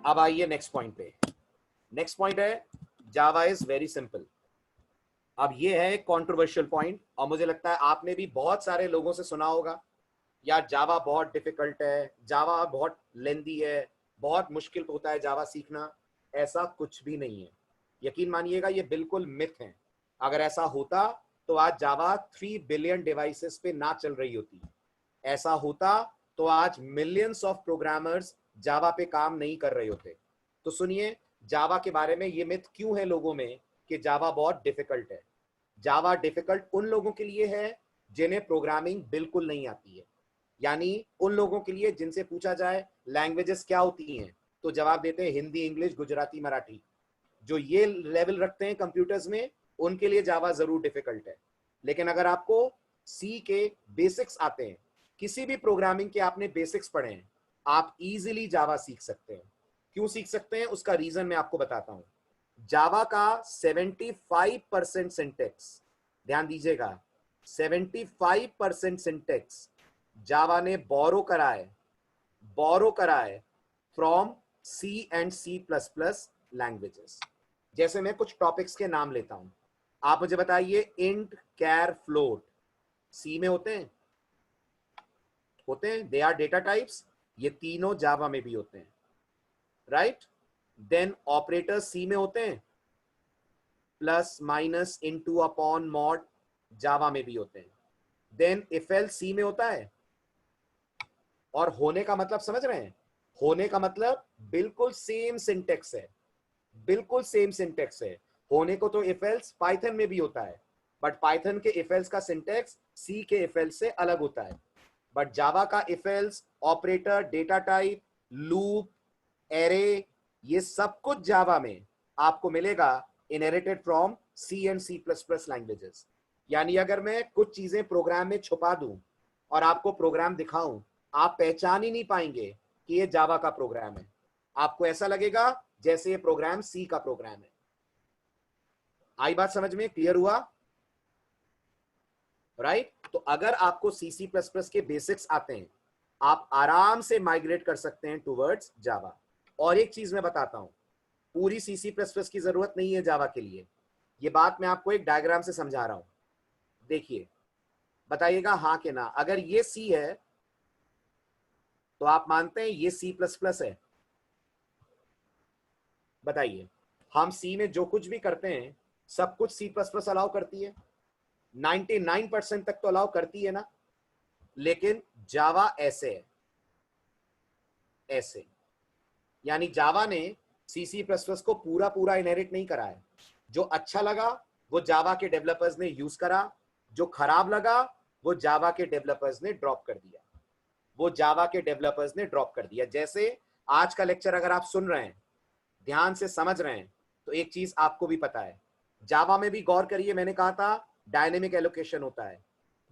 अब आइए next point पे। नेक्स्ट पॉइंट है जावा इज वेरी सिंपल। अब ये है कंट्रोवर्शियल पॉइंट, और मुझे लगता है आपने भी बहुत सारे लोगों से सुना होगा यार जावा बहुत डिफिकल्ट है, जावा बहुत लेंदी है, बहुत मुश्किल होता है जावा सीखना। ऐसा कुछ भी नहीं है, यकीन मानिएगा, ये बिल्कुल मिथ है। अगर ऐसा होता तो आज जावा 3 बिलियन डिवाइसेस पे ना चल रही होती। ऐसा होता तो आज मिलियंस ऑफ प्रोग्रामर्स जावा पे काम नहीं कर रहे होते। तो सुनिए जावा के बारे में ये मिथ क्यों है लोगों में कि जावा बहुत डिफिकल्ट है। जावा डिफिकल्ट उन लोगों के लिए है जिन्हें प्रोग्रामिंग बिल्कुल नहीं आती है, यानी उन लोगों के लिए जिनसे पूछा जाए लैंग्वेजेस क्या होती हैं तो जवाब देते हैं हिंदी, इंग्लिश, गुजराती, मराठी। जो ये लेवल रखते हैं कंप्यूटर्स में उनके लिए जावा जरूर डिफिकल्ट है। लेकिन अगर आपको सी के बेसिक्स आते हैं, किसी भी प्रोग्रामिंग के आपने बेसिक्स पढ़े हैं, आप इजीली जावा सीख सकते हैं। क्यों सीख सकते हैं उसका रीजन मैं आपको बताता हूं। जावा का 75% सिंटेक्स, ध्यान दीजिएगा, 75% सिंटेक्स जावा ने बोरो करा है from C and C plus plus languages. जैसे मैं कुछ टॉपिक्स के नाम लेता हूं, आप मुझे बताइए इंट, कैर, फ्लोट सी में होते हैं? दे आर डेटा टाइप्स, ये तीनों जावा में भी होते हैं, राइट? देन ऑपरेटर्स सी में होते हैं, plus, minus, into, upon, mod Java में भी होते हैं। देन इफ एल्स सी में होता है। और होने का मतलब समझ रहे हैं? होने का मतलब बिल्कुल सेम सिंटेक्स है, बिल्कुल सेम सिंटेक्स है। होने को तो इफ एल्स पाइथन में भी होता है, बट पाइथन के इफ एल्स का सिंटेक्स सी के इफ एल्स से अलग होता है। बट जावा का if else, operator, data type, loop, array, ये सब कुछ जावा में आपको मिलेगा inherited from C and C plus plus languages. यानी अगर मैं कुछ चीजें प्रोग्राम में छुपा दूं और आपको प्रोग्राम दिखाऊं, आप पहचान ही नहीं पाएंगे कि ये जावा का प्रोग्राम है। आपको ऐसा लगेगा जैसे ये प्रोग्राम सी का प्रोग्राम है। आई बात समझ में? क्लियर हुआ? राइट? तो अगर आपको सी सी प्लस प्लस के बेसिक्स आते हैं, आप आराम से माइग्रेट कर सकते हैं टूवर्ड्स जावा। और एक चीज मैं बताता हूं, पूरी सी सी प्लस प्लस की जरूरत नहीं है जावा के लिए। ये बात मैं आपको एक डायग्राम से समझा रहा हूं, देखिए, बताइएगा हाँ कि ना। अगर ये सी है तो आप मानते हैं ये सी प्लस प्लस है? बताइए, हम सी में जो कुछ भी करते हैं सब कुछ सी प्लस प्लस अलाउ करती है, 99% तक तो अलाउ करती है ना। लेकिन जावा ऐसे है, ऐसे, यानी जावा ने सी सी प्लस प्लस को पूरा पूरा इनहेरिट नहीं करा है। जो अच्छा लगा वो जावा के डेवलपर्स ने यूज करा, जो खराब लगा वो जावा के डेवलपर्स ने ड्रॉप कर दिया, वो जावा के डेवलपर्स ने ड्रॉप कर दिया। जैसे आज का लेक्चर अगर आप सुन रहे हैं, ध्यान से समझ रहे हैं, तो एक चीज आपको भी पता है, जावा में भी गौर करिए, मैंने कहा था डायनेमिक एलोकेशन होता है,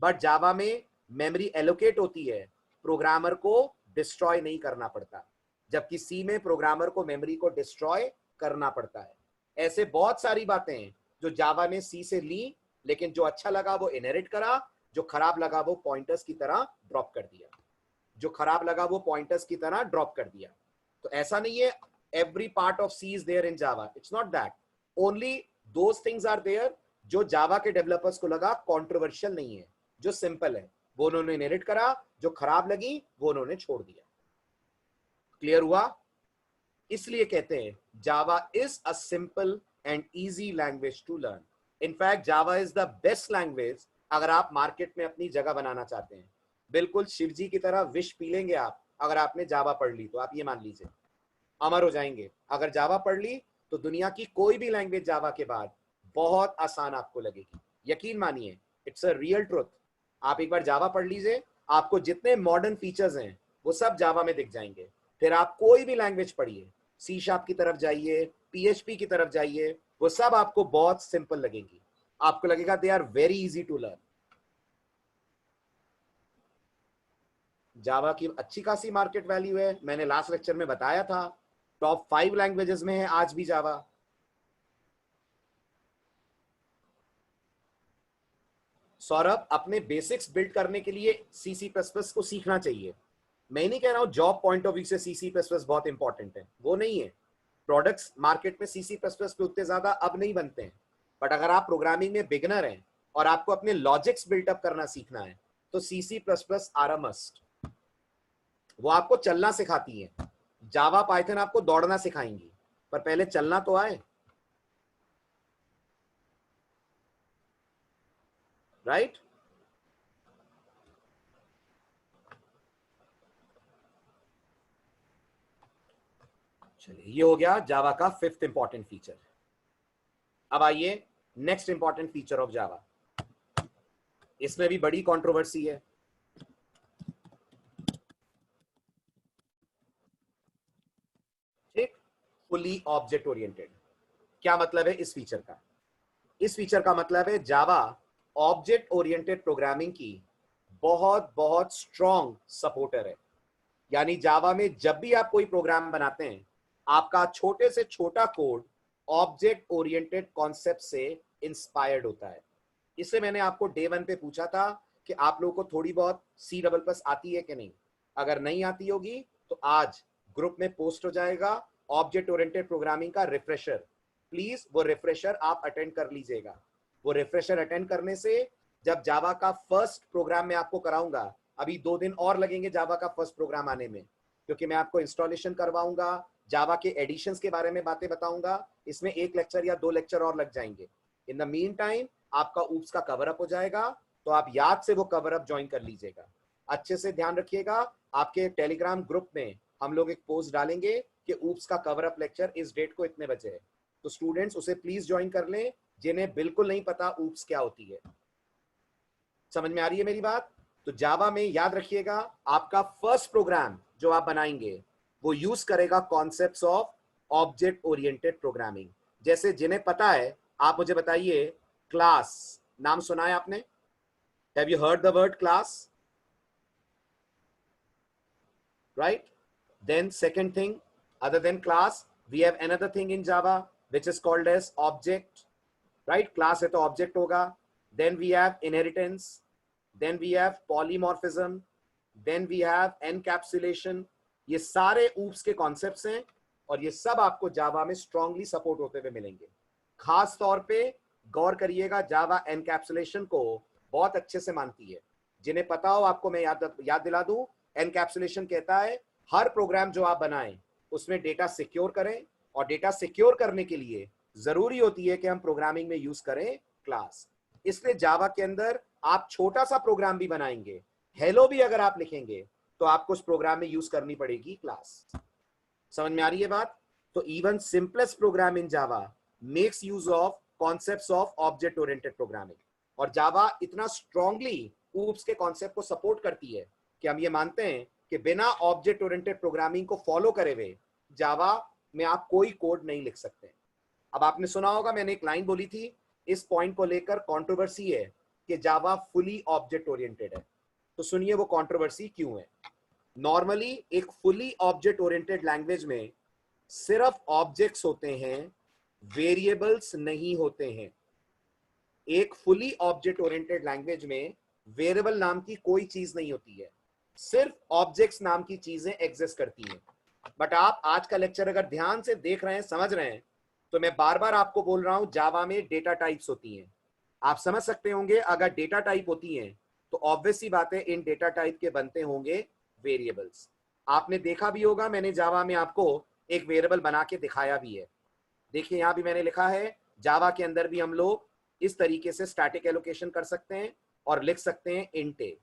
बट जावा में मेमोरी एलोकेट होती है, प्रोग्रामर को डिस्ट्रॉय नहीं करना पड़ता, जबकि सी में प्रोग्रामर को मेमोरी को डिस्ट्रॉय करना पड़ता है। ऐसे बहुत सारी बातें हैं जो जावा ने सी से ली, लेकिन जो अच्छा लगा वो इनहेरिट करा, जो खराब लगा वो पॉइंटर्स की तरह ड्रॉप कर दिया, जो खराब लगा वो पॉइंटर्स की तरह ड्रॉप कर दिया। तो ऐसा नहीं है every part of C is there in Java. It's not that. Only those things are there जो जावा के डेवलपर्स को लगा कंट्रोवर्शियल नहीं है, जो सिंपल है, वो उन्होंने इनहेरिट करा, जो खराब लगी वो उन्होंने छोड़ दिया। क्लियर हुआ? इसलिए कहते हैं Java is a simple and easy language to learn. In fact Java is the best language अगर आप मार्केट में अपनी जगह बनाना चाहते हैं। बिल्कुल शिव जी की तरह विश पी लेंगे आप अगर आपने जावा पढ़ ली तो। आप ये मान लीजिए अमर हो जाएंगे। अगर जावा पढ़ ली तो दुनिया की कोई भी लैंग्वेज जावा के बाद बहुत आसान आपको लगेगी, यकीन मानिए, इट्स अ रियल ट्रुथ। आप एक बार जावा पढ़ लीजिए, आपको जितने मॉडर्न फीचर्स हैं वो सब जावा में दिख जाएंगे। फिर आप कोई भी लैंग्वेज पढ़िए, सी शार्प की तरफ जाइए, पीएचपी की तरफ जाइए, वो सब आपको बहुत सिंपल लगेंगी। आपको लगेगा they are very easy to learn. Java की अच्छी खासी मार्केट वैल्यू है, मैंने लास्ट लेक्चर में बताया था, टॉप 5 लैंग्वेजेस में है आज भी जावा। सौरभ, अपने बेसिक्स बिल्ड करने के लिए सी सी प्लस प्लस को सीखना चाहिए, मैं नहीं कह रहा हूं जॉब पॉइंट ऑफ व्यू से सीसी प्लस प्लस बहुत इंपॉर्टेंट है, वो नहीं है। प्रोडक्ट्स मार्केट में सीसी प्लस प्लस पे उतने ज्यादा अब नहीं बनते हैं, बट अगर आप प्रोग्रामिंग में बिगनर हैं और आपको अपने लॉजिक्स बिल्टअप करना सीखना है तो C C plus plus are a must. वो आपको चलना सिखाती है, जावा पाइथन आपको दौड़ना सिखाएंगी, पर पहले चलना तो आए, राइट? चलिए, ये हो गया जावा का 5th इंपॉर्टेंट फीचर। अब आइए next important feature of Java, इसमें भी बड़ी कंट्रोवर्सी है। ठीक, फुली ऑब्जेक्ट ओरिएंटेड। क्या मतलब है इस फीचर का? इस फीचर का मतलब है जावा ऑब्जेक्ट ओरिएंटेड प्रोग्रामिंग की बहुत बहुत स्ट्रॉन्ग सपोर्टर है। यानी जावा में जब भी आप कोई प्रोग्राम बनाते हैं, आपका छोटे से छोटा कोड ऑब्जेक्ट ओरिएंटेड कॉन्सेप्ट से इंस्पायर्ड होता है। इससे मैंने आपको डे 1 पे पूछा था कि आप लोगों को थोड़ी बहुत C++ आती है कि नहीं। अगर नहीं आती होगी तो आज ग्रुप में पोस्ट हो जाएगा ऑब्जेक्ट ओरिएंटेड प्रोग्रामिंग का रिफ्रेशर। प्लीज वो रिफ्रेशर आप अटेंड कर लीजिएगा। वो रिफ्रेशर अटेंड करने से जब जावा का फर्स्ट प्रोग्राम मैं आपको कराऊंगा, अभी 2 दिन और लगेंगे जावा का फर्स्ट प्रोग्राम आने में, क्योंकि मैं आपको इंस्टॉलेशन करवाऊंगा, जावा के एडिशंस के बारे में बातें बताऊंगा। इसमें 1 लेक्चर या 2 लेक्चर और लग जाएंगे। इन द मीन टाइम आपका ऊप्स का कवर अप हो जाएगा, तो आप याद से वो कवर अप ज्वाइन कर लीजिएगा। अच्छे से ध्यान रखिएगा, आपके टेलीग्राम ग्रुप में हम लोग एक पोस्ट डालेंगे कि ऊप्स का कवर अप लेक्चर इस डेट को इतने बजे है, तो स्टूडेंट्स उसे प्लीज ज्वाइन कर लें जिन्हें बिल्कुल नहीं पता ऊप्स क्या होती है। समझ में आ रही है मेरी बात? तो जावा में याद रखिएगा, आपका फर्स्ट प्रोग्राम जो आप बनाएंगे वो यूज करेगा concepts of object oriented programming. जैसे जिन्हें पता है आप मुझे बताइए, क्लास नाम सुना है आपने? Have you heard the word class? Right? Then second thing, other than class we have another thing in Java which is called as object, right? Class है तो object होगा। then we have inheritance, then we have polymorphism, then we have encapsulation। ये सारे oops के concepts हैं और ये सब आपको जावा में स्ट्रांगली सपोर्ट होते हुए मिलेंगे। खास तौर पे गौर करिएगा, जावा एनकैप्सुलेशन को बहुत अच्छे से मानती है। जिन्हें पता हो आपको मैं याद दिला दूं, एनकैप्सुलेशन कहता है हर प्रोग्राम जो आप बनाएं उसमें डेटा सिक्योर करें, और डेटा सिक्योर करने के लिए जरूरी होती है कि हम प्रोग्रामिंग में यूज करें क्लास। इसलिए जावा के अंदर आप छोटा सा प्रोग्राम भी बनाएंगे, हेलो भी अगर आप लिखेंगे, तो आपको उस प्रोग्राम में यूज करनी पड़ेगी क्लास। समझ में आ रही है बात? तो even simplest program in Java makes use of concepts of object oriented programming. और जावा इतना स्ट्रांगली ऊप्स के कॉन्सेप्ट को सपोर्ट करती है कि हम ये मानते हैं कि बिना ऑब्जेक्ट ओरिएंटेड प्रोग्रामिंग को फॉलो करे हुए जावा में आप कोई कोड नहीं लिख सकते। अब आपने सुना होगा, मैंने एक लाइन बोली थी, इस पॉइंट को लेकर कंट्रोवर्सी है कि जावा फुली ऑब्जेक्ट ओरिएंटेड है। तो सुनिए वो कंट्रोवर्सी क्यों है। नॉर्मली एक फुली ऑब्जेक्ट ओरिएंटेड लैंग्वेज में सिर्फ ऑब्जेक्ट्स होते हैं, वेरिएबल्स नहीं होते हैं। एक फुली ऑब्जेक्ट ओरिएंटेड लैंग्वेज में वेरिएबल नाम की कोई चीज नहीं होती है, सिर्फ ऑब्जेक्ट्स नाम की चीजें एग्जिस्ट करती हैं। बट आप आज का लेक्चर अगर ध्यान से देख रहे हैं, समझ रहे हैं, तो मैं बार बार आपको बोल रहा हूं जावा में डेटा टाइप्स होती हैं। आप समझ सकते होंगे अगर डेटा टाइप होती हैं तो ऑब्वियस सी बात है इन डेटा टाइप के बनते होंगे वेरिएबल्स। आपने देखा भी होगा, मैंने जावा में आपको एक वेरिएबल बना के दिखाया भी है। देखिए यहां भी मैंने लिखा है, जावा के अंदर भी हम लोग इस तरीके से स्टैटिक एलोकेशन कर सकते हैं और लिख सकते हैं इंट ए।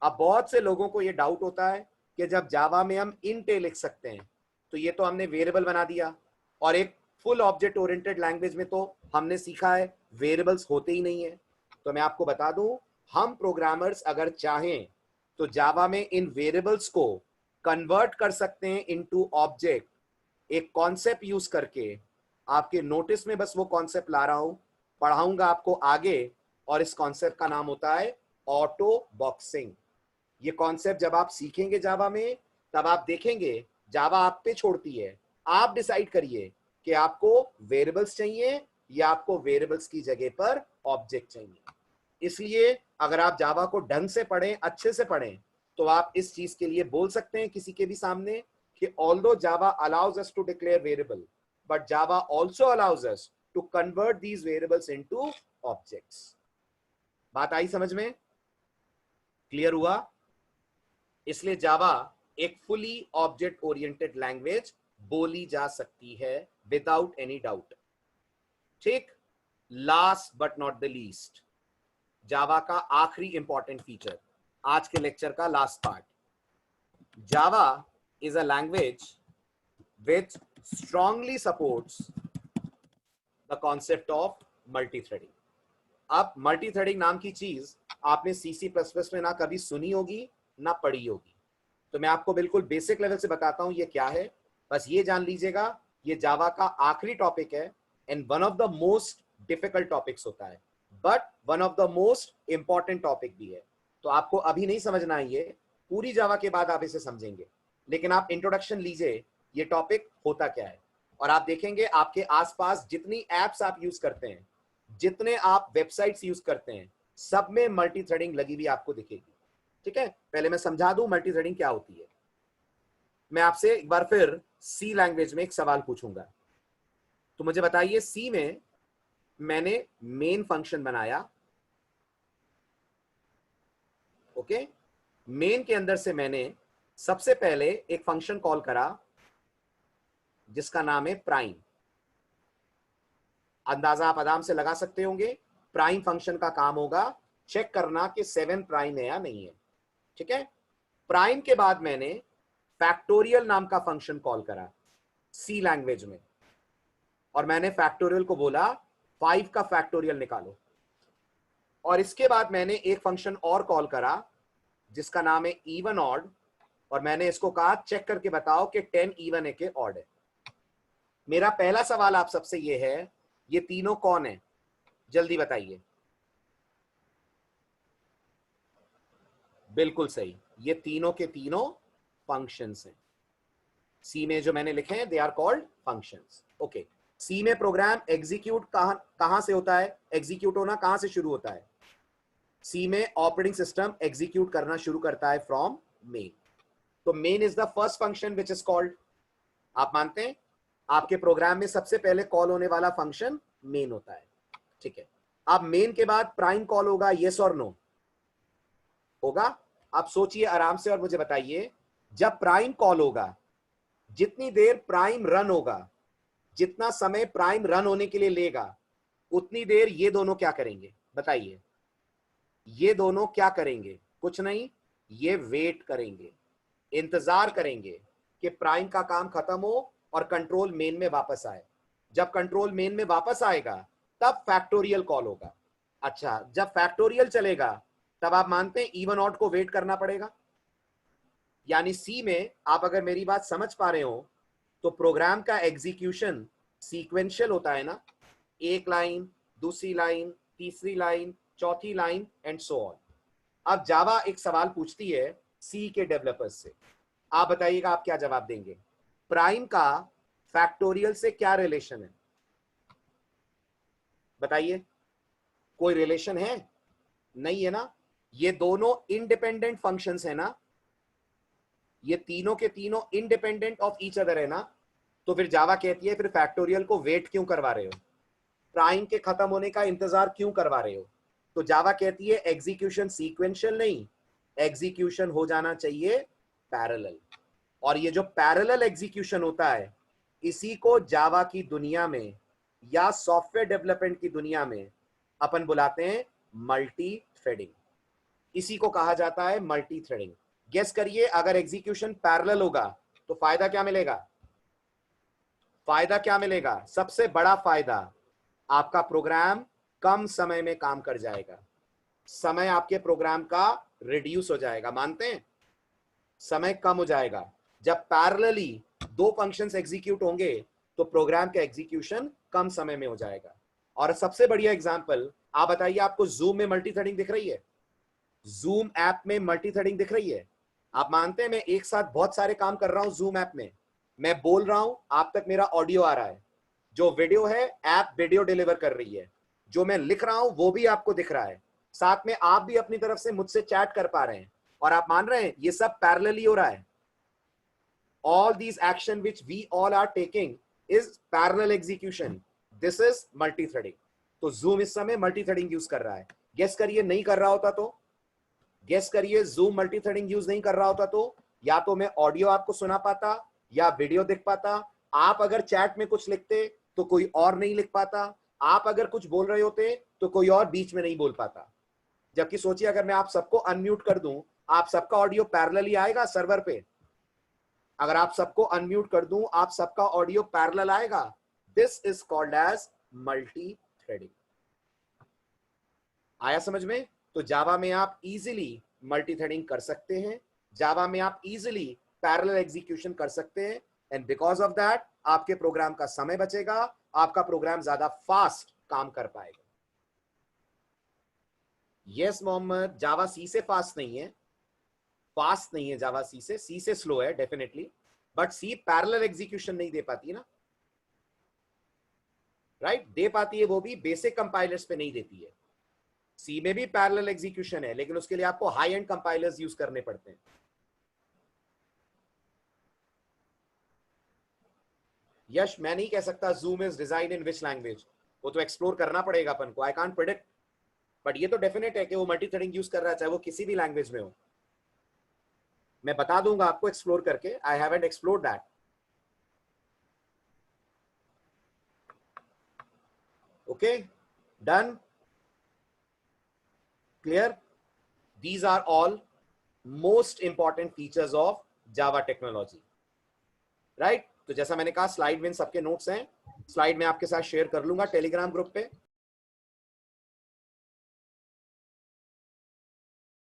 अब बहुत से लोगों को यह डाउट होता है कि जब जावा में हम इंट ए लिख सकते हैं तो ये तो हमने वेरिएबल बना दिया, और एक फुल ऑब्जेक्ट ओरिएंटेड लैंग्वेज में तो हमने सीखा है वेरिएबल्स होते ही नहीं है। तो मैं आपको बता दूं, हम प्रोग्रामर्स अगर चाहें तो जावा में इन वेरिएबल्स को कन्वर्ट कर सकते हैं इनटू ऑब्जेक्ट, एक कॉन्सेप्ट यूज करके। आपके नोटिस में बस वो कॉन्सेप्ट ला रहा हूं, पढ़ाऊंगा आपको आगे, और इस कॉन्सेप्ट का नाम होता है ऑटो बॉक्सिंग। ये कॉन्सेप्ट जब आप सीखेंगे जावा में, तब आप देखेंगे जावा आप पे छोड़ती है, आप डिसाइड करिए कि आपको वेरिएबल्स चाहिए या आपको वेरिएबल्स की जगह पर ऑब्जेक्ट चाहिए। इसलिए अगर आप जावा को ढंग से पढ़ें, अच्छे से पढ़ें, तो आप इस चीज के लिए बोल सकते हैं किसी के भी सामने कि although Java allows us to declare variable, but Java also allows us to convert these variables into objects. बात आई समझ में? क्लियर हुआ? इसलिए जावा एक फुली ऑब्जेक्ट ओरिएंटेड लैंग्वेज बोली जा सकती है विदाउट एनी डाउट। ठीक, last but not the least, Java का आखिरी इंपॉर्टेंट फीचर, आज के लेक्चर का last part. Java is a language which strongly supports the concept of multi-threading. अब multi-threading नाम की चीज आपने C++ में ना कभी सुनी होगी ना पढ़ी होगी, तो मैं आपको बिल्कुल बेसिक लेवल से बताता हूं ये क्या है। बस ये जान लीजिएगा ये जावा का आखिरी टॉपिक है and one of the most difficult topics होता है, but one of the most important topic भी है। तो आपको अभी नहीं समझना है, ये पूरी जावा के बाद आप इसे समझेंगे, लेकिन आप इंट्रोडक्शन लीजिए ये टॉपिक होता क्या है, और आप देखेंगे आपके आसपास जितनी एप्स आप यूज करते हैं, जितने आप वेबसाइट्स यूज करते हैं, सब में मल्टी थ्रेडिंग लगी हुई आपको दिखेगी। ठीक है, पहले मैं समझा दूं मल्टी थ्रेडिंग क्या होती है। मैं आपसे एक बार फिर सी लैंग्वेज में एक सवाल पूछूंगा, तो मुझे बताइए सी में मैंने मेन फंक्शन बनाया। ओके, मेन के अंदर से मैंने सबसे पहले एक फंक्शन कॉल करा जिसका नाम है प्राइम। अंदाजा आप आराम से लगा सकते होंगे, प्राइम फंक्शन का काम होगा चेक करना कि 7 प्राइम है या नहीं है। ठीक है, प्राइम के बाद मैंने फैक्टोरियल नाम का फंक्शन कॉल करा सी लैंग्वेज में, और मैंने फैक्टोरियल को बोला 5 का फैक्टोरियल निकालो। और इसके बाद मैंने एक फंक्शन और कॉल करा जिसका नाम है इवन ऑड, और मैंने इसको कहा चेक करके बताओ कि 10 इवन है कि ऑड है। मेरा पहला सवाल आप सबसे ये है, ये तीनों कौन है? जल्दी बताइए। बिल्कुल सही, ये तीनों के तीनों फंक्शंस हैं। सी में जो मैंने लिखे हैं they are called functions. Okay, C में प्रोग्राम एग्जीक्यूट कहां से होता है? एग्जीक्यूट होना कहां से शुरू होता है? सी में ऑपरेटिंग सिस्टम एग्जीक्यूट करना शुरू करता है फ्रॉम मेन। तो main is the first function which is called. आप मानते हैं आपके प्रोग्राम में सबसे पहले कॉल होने वाला फंक्शन मेन होता है। ठीक है, अब मेन के बाद प्राइम कॉल होगा, यस और नो होगा? आप सोचिए आराम से और मुझे बताइए, जब प्राइम कॉल होगा, जितनी देर प्राइम रन होगा, जितना समय प्राइम रन होने के लिए लेगा, उतनी देर ये दोनों क्या करेंगे? बताइए, ये दोनों क्या करेंगे? कुछ नहीं, ये वेट करेंगे, इंतजार करेंगे कि प्राइम का काम खत्म हो और कंट्रोल मेन में वापस आए। जब कंट्रोल मेन में वापस आएगा तब फैक्टोरियल कॉल होगा। अच्छा, जब फैक्टोरियल चलेगा तब आप मानते हैं इवन ऑड को वेट करना पड़ेगा। यानी सी में आप अगर मेरी बात समझ पा रहे हो तो प्रोग्राम का एग्जीक्यूशन सीक्वेंशियल होता है ना, एक लाइन, दूसरी लाइन, तीसरी लाइन, चौथी लाइन एंड सो ऑन। अब जावा एक सवाल पूछती है सी के डेवलपर्स से, आप बताइएगा आप क्या जवाब देंगे? प्राइम का फैक्टोरियल से क्या रिलेशन है? बताइए, कोई रिलेशन है? नहीं है ना। ये दोनों इंडिपेंडेंट फंक्शंस है ना, ये तीनों के तीनों इंडिपेंडेंट ऑफ ईच अदर है ना। तो फिर जावा कहती है फिर फैक्टोरियल को वेट क्यों करवा रहे हो? प्राइम के खत्म होने का इंतजार क्यों करवा रहे हो? तो जावा कहती है एग्जीक्यूशन सीक्वेंशियल नहीं, एग्जीक्यूशन हो जाना चाहिए पैरेलल। और ये जो पैरेलल एग्जीक्यूशन होता है, इसी को जावा की दुनिया में या सॉफ्टवेयर डेवलपमेंट की दुनिया में अपन बुलाते हैं मल्टी थ्रेडिंग। इसी को कहा जाता है मल्टी थ्रेडिंग। गेस करिए, अगर एग्जीक्यूशन पैरेलल होगा तो फायदा क्या मिलेगा? फायदा क्या मिलेगा? सबसे बड़ा फायदा, आपका प्रोग्राम कम समय में काम कर जाएगा, समय आपके प्रोग्राम का रिड्यूस हो जाएगा। मानते हैं? समय कम हो जाएगा। जब पैरेलली दो फंक्शंस एग्जीक्यूट होंगे तो प्रोग्राम का एग्जीक्यूशन कम समय में हो जाएगा। और सबसे बढ़िया एग्जांपल, आप बताइए, आपको जूम में मल्टी थ्रेडिंग दिख रही है? जूम ऐप में मल्टी थ्रेडिंग दिख रही है? आप मानते हैं मैं एक साथ बहुत सारे काम कर रहा हूं जूम ऐप में, मैं बोल रहा हूं, आप तक मेरा ऑडियो आ रहा है, जो वीडियो है ऐप वीडियो डिलीवर कर रही है, जो मैं लिख रहा हूं वो भी आपको दिख रहा है, साथ में आप भी अपनी तरफ से मुझसे चैट कर पा रहे हैं। और आप मान रहे हैं ये सब पैरेलली हो रहा है. All these action which we all are taking is parallel execution. This is multi-threading. तो Zoom इस समय multi-threading यूज कर रहा है. गेस करिए नहीं कर रहा होता तो, गेस करिए Zoom multi-threading यूज नहीं कर रहा होता तो, या तो मैं ऑडियो आपको सुना पाता या वीडियो देख पाता. आप अगर चैट में कुछ लिखते तो कोई और नहीं लिख पाता. आप अगर कुछ बोल रहे होते तो कोई और बीच में नहीं बोल पाता. जबकि सोचिए अगर मैं आप सबको अनम्यूट कर दूं, आप सबका ऑडियो पैरेलली आएगा सर्वर पे. अगर आप सबको अनम्यूट कर दूं, आप सबका ऑडियो पैरेलल आएगा. This is called as multi threading. आया समझ में? तो जावा में आप इजीली मल्टी थ्रेडिंग कर सकते हैं. जावा में आप इजीली पैरेलल एग्जीक्यूशन कर सकते हैं. एंड बिकॉज ऑफ दैट आपके प्रोग्राम का समय बचेगा, आपका प्रोग्राम ज्यादा फास्ट काम कर पाएगा. यस मोहम्मद, जावा सी से फास्ट नहीं है. फास्ट नहीं है जावा सी से स्लो है definitely, but C parallel execution नहीं दे पाती ना. राइट, दे पाती है वो भी बेसिक कंपाइलर्स पे नहीं देती है. सी में भी पैरेलल एग्जीक्यूशन है, लेकिन उसके लिए आपको हाई एंड कंपाइलर्स यूज करने पड़ते हैं. यश, मैं नहीं कह सकता Zoom is design in which language. वो तो एक्सप्लोर करना पड़ेगा अपन को. आई कांट प्रेडिक्ट, बट ये तो डेफिनेट है कि वो मल्टी थ्रेडिंग यूज कर रहा है, चाहे वो किसी भी लैंग्वेज में हो. मैं बता दूंगा आपको एक्सप्लोर करके. I haven't explored that. Okay, done, clear. These are all most important features of Java technology, right? तो जैसा मैंने कहा स्लाइड में सबके नोट्स हैं. स्लाइड में आपके साथ शेयर कर लूंगा टेलीग्राम ग्रुप पे.